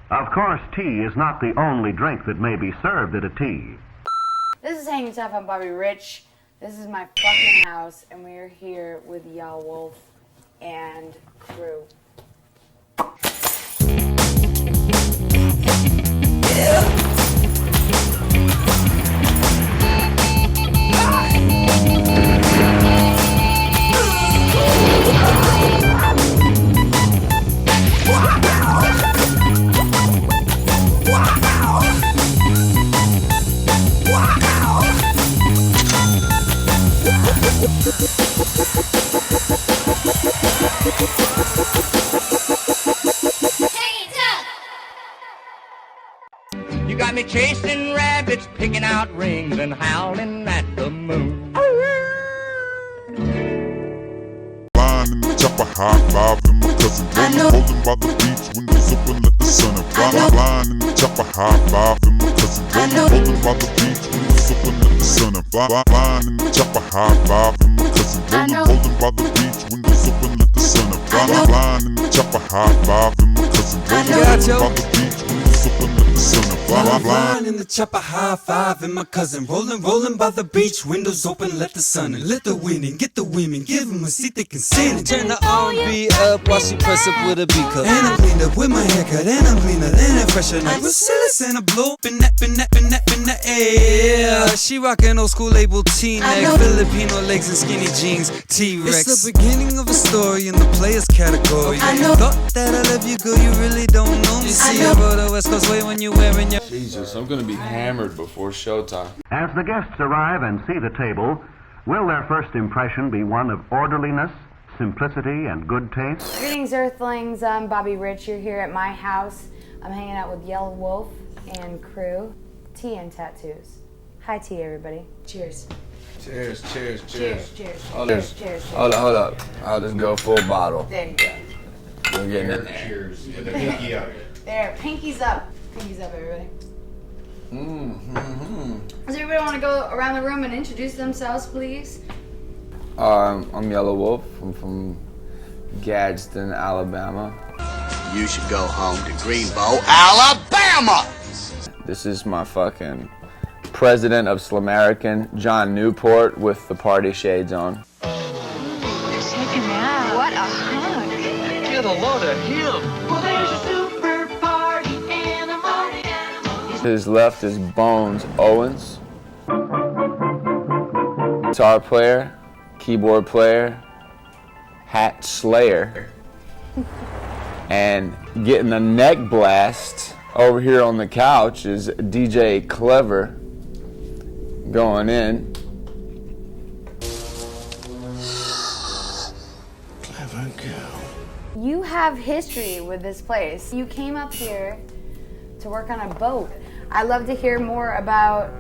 Of course, tea is not the only drink that may be served at a tea. This is Hanging Tuff. I'm Bobby Rich. This is my fucking house, and we are here with Yelawolf and crew. You got me chasing rabbits, picking out rings, and howling at the moon. Flying in the chopper, high five, and my cousin rolling by the beach, windows open, let the sun in. Flying in the chopper, high five, and my cousin rolling by the beach, windows open, let the sun in. Flying in the chopper, high five, and my cousin rolling by the beach, windows open, let the sun in. Flying in the chopper, high five, and my cousin rolling by the beach, windows open, let the sun in. Flying in the chopper, high five, and my cousin rolling by the beach, windows open, let the sun in, let the wind in, get the women, give them a seat they can sit in. Turn the R&B up while she press up with a B cup. And I'm cleaned up with my haircut, and I'm cleaner than that fresher night. Silly and a blow, in that air. She rockin' old school label T-neck, Filipino legs and skinny jeans, T-Rex. It's the beginning of a story in the players category. You thought that I love you, girl, you really don't know me. See, I rode the West Coast way when you wearing your... Jesus, I'm gonna be hammered before showtime. As the guests arrive and see the table, will their first impression be one of orderliness, simplicity, and good taste? Greetings, Earthlings. I'm Bobby Rich. You're here at my house. I'm hanging out with Yelawolf and crew. Tea and tattoos. Hi, tea, everybody. Cheers. Cheers, cheers, cheers. Cheers, cheers. Hold Cheers, up. cheers. Hold up. I'll just go full bottle. There you go. We're getting it. Cheers. With the pinky up. There, pinkies up. Pinkies up, everybody. Mm-hmm. Does everybody want to go around the room and introduce themselves, please? I'm Yelawolf. I'm from Gadsden, Alabama. You should go home to Greenbow, Alabama! This is my fucking president of SLUMERICAN, John Newport, with the party shades on. They're shaking out. What a hug. Get a load of him. Well, there's a super party animal. His left is Bones Owens, guitar player, keyboard player, hat slayer, and getting a neck blast over here on the couch is DJ Clever going in. Clever girl. You have history with this place. You came up here to work on a boat. I'd love to hear more about,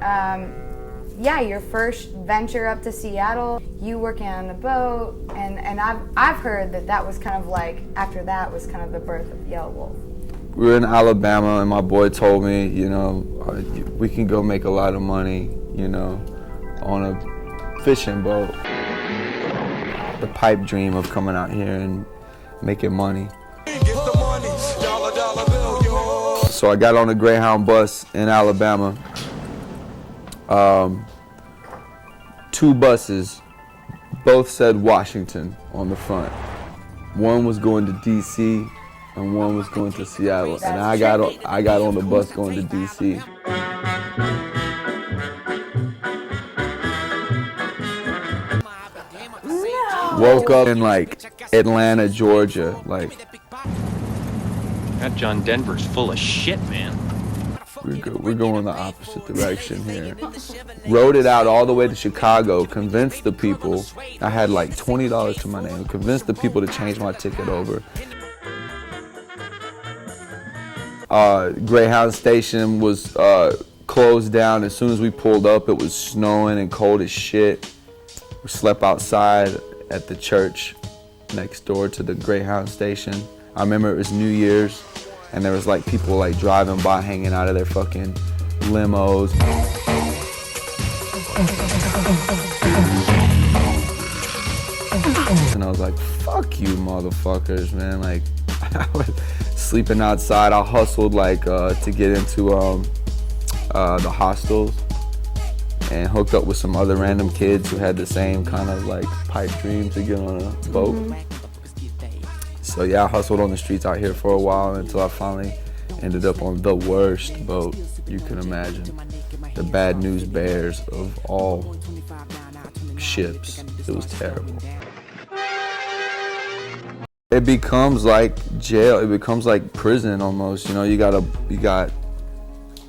your first venture up to Seattle. You working on the boat, and I've heard that was kind of like, after that was kind of the birth of Yelawolf. We were in Alabama, and my boy told me, we can go make a lot of money, on a fishing boat. The pipe dream of coming out here and making money. So I got on a Greyhound bus in Alabama. 2 buses, both said Washington on the front. One was going to DC and one was going to Seattle. And I got on the bus going to DC. No. Woke up in like Atlanta, Georgia, like. That John Denver's full of shit, man. We're going the opposite direction here. Rode it out all the way to Chicago, convinced the people, I had like $20 to my name, convinced the people to change my ticket over. Greyhound station was closed down. As soon as we pulled up, it was snowing and cold as shit. We slept outside at the church next door to the Greyhound station. I remember it was New Year's, and there was like people like driving by, hanging out of their fucking limos. And I was like, fuck you motherfuckers, man. Like, I would sleeping outside. I hustled like to get into the hostels and hooked up with some other random kids who had the same kind of like pipe dream to get on a boat. So yeah, I hustled on the streets out here for a while until I finally ended up on the worst boat you can imagine. The Bad News Bears of all ships. It was terrible. It becomes like jail. It becomes like prison almost. You know, you got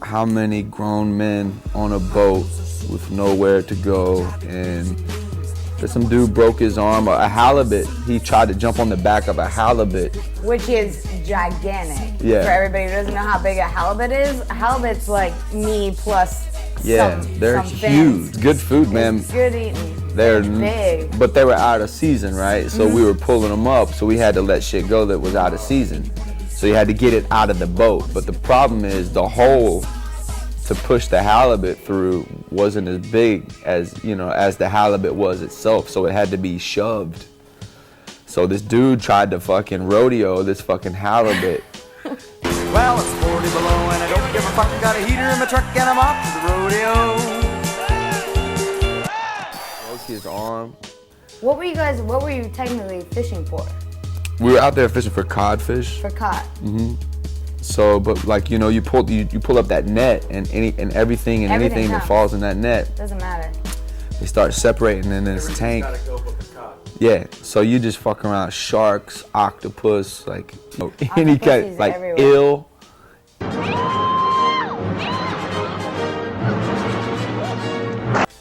how many grown men on a boat with nowhere to go, and some dude broke his arm. A halibut. He tried to jump on the back of a halibut, which is gigantic. Yeah. For everybody who doesn't know how big a halibut is, a halibut's like me plus. Yeah, they're huge. Fins. Good food, man. It's good eating. They're big. But they were out of season, right? So we were pulling them up, so we had to let shit go that was out of season. So you had to get it out of the boat. But the problem is the hole to push the halibut through wasn't as big as, you know, as the halibut was itself. So it had to be shoved. So this dude tried to fucking rodeo this fucking halibut. Well, it's 40 below and I don't give a fuck. Got a heater in my truck and I'm off to the rodeo. Broke his arm. What were you technically fishing for? We were out there fishing for codfish. For cod. So, but like, you know, you pull up that net and everything Everything that counts. falls in that net, Doesn't matter. they start separating in this tank. Yeah, so you just fuck around sharks, octopus, like, you know, any kind, like everywhere. eel.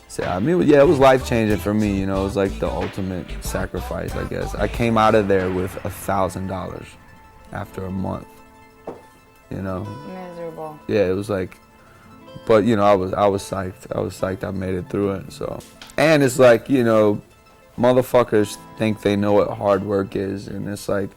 So, I mean, yeah, it was life changing for me. You know, it was like the ultimate sacrifice, I guess. I came out of there with $1,000 after a month. You know. Miserable. Yeah, it was like, but you know, I was psyched. I was psyched. I made it through it. So, and it's like, you know, motherfuckers think they know what hard work is, and it's like,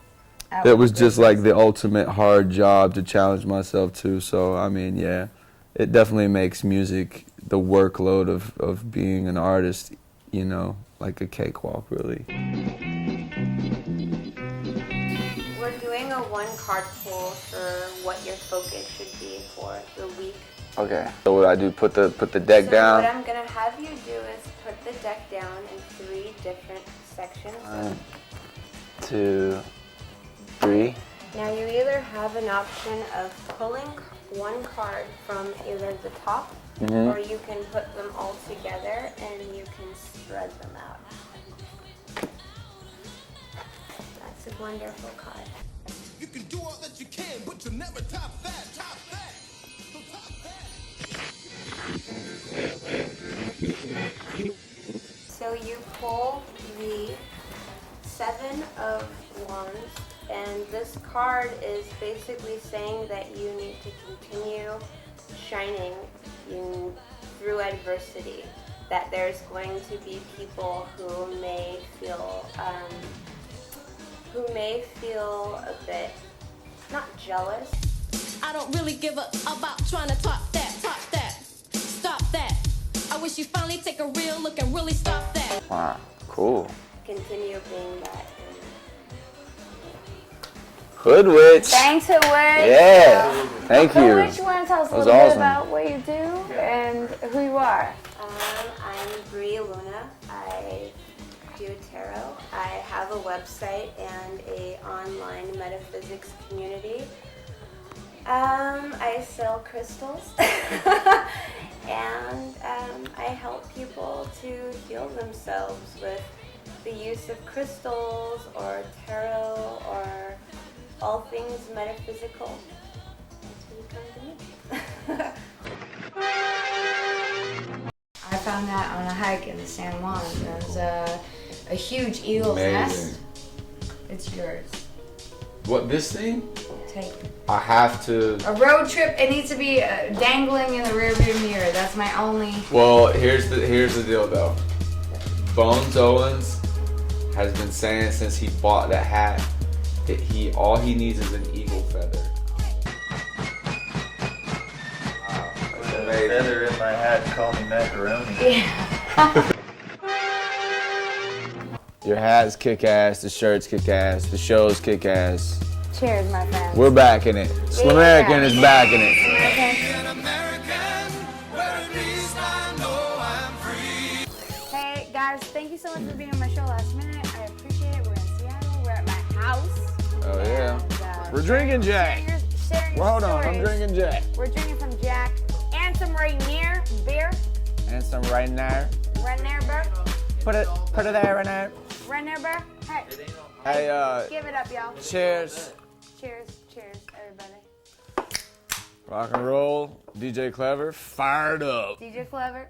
it was just like the ultimate hard job to challenge myself to. So, I mean, yeah, it definitely makes music, the workload of being an artist, you know, like a cakewalk, really. We're doing a 1-card pull for what your focus should be for the week. Okay. So what I do? Put the deck down. What I'm gonna have you do is put the deck down in 3 different sections. 1, 2, 3. Now you either have an option of pulling 1 card from either the top, or you can put them all together and you can spread them out. That's a wonderful card. You can do all that you can, but you'll never top that, top that. So top that. So you pull the 7 of Wands, and this card is basically saying that you need to continue shining through adversity. That there's going to be people who may feel a bit, not jealous. I don't really give a about trying to top that, stop that. I wish you finally take a real look and really stop that. Wow, cool. Continue being that. Hood Witch. Thanks, Hood Witch. Yeah, thank you. Hood Witch, you want to tell us a little bit about what you do and who you are? I'm Bree Luna. I do tarot. I have a website and a online metaphysics community. I sell crystals and I help people to heal themselves with the use of crystals or tarot or all things metaphysical. That's when you come to me. I found that on a hike in the San Juan. There's a huge eagle's nest. It's yours. What, this thing? Take it. I have to. A road trip, it needs to be dangling in the rearview mirror. That's my only. Well, here's the deal though. Bones Owens has been saying since he bought that hat that all he needs is an eagle feather. Wow, that's amazing. Feather in my hat, call me macaroni. Yeah. Your hat's kick ass, the shirt's kick ass, the show's kick ass. Cheers, my friends. We're back in it. SLUMERICAN is back in it. Hey, guys, thank you so much for being on my show last minute. I appreciate it. We're in Seattle. We're at my house. Oh, yeah. And, We're drinking Jack. Well, hold on. I'm drinking Jack. We're drinking from Jack and some Rainier beer. And some right now. Rainier beer. Put it there right now. Rainier beer. Hey. Hey, give it up, y'all. Cheers. Cheers, everybody. Rock and roll. DJ Clever, fired up. DJ Clever.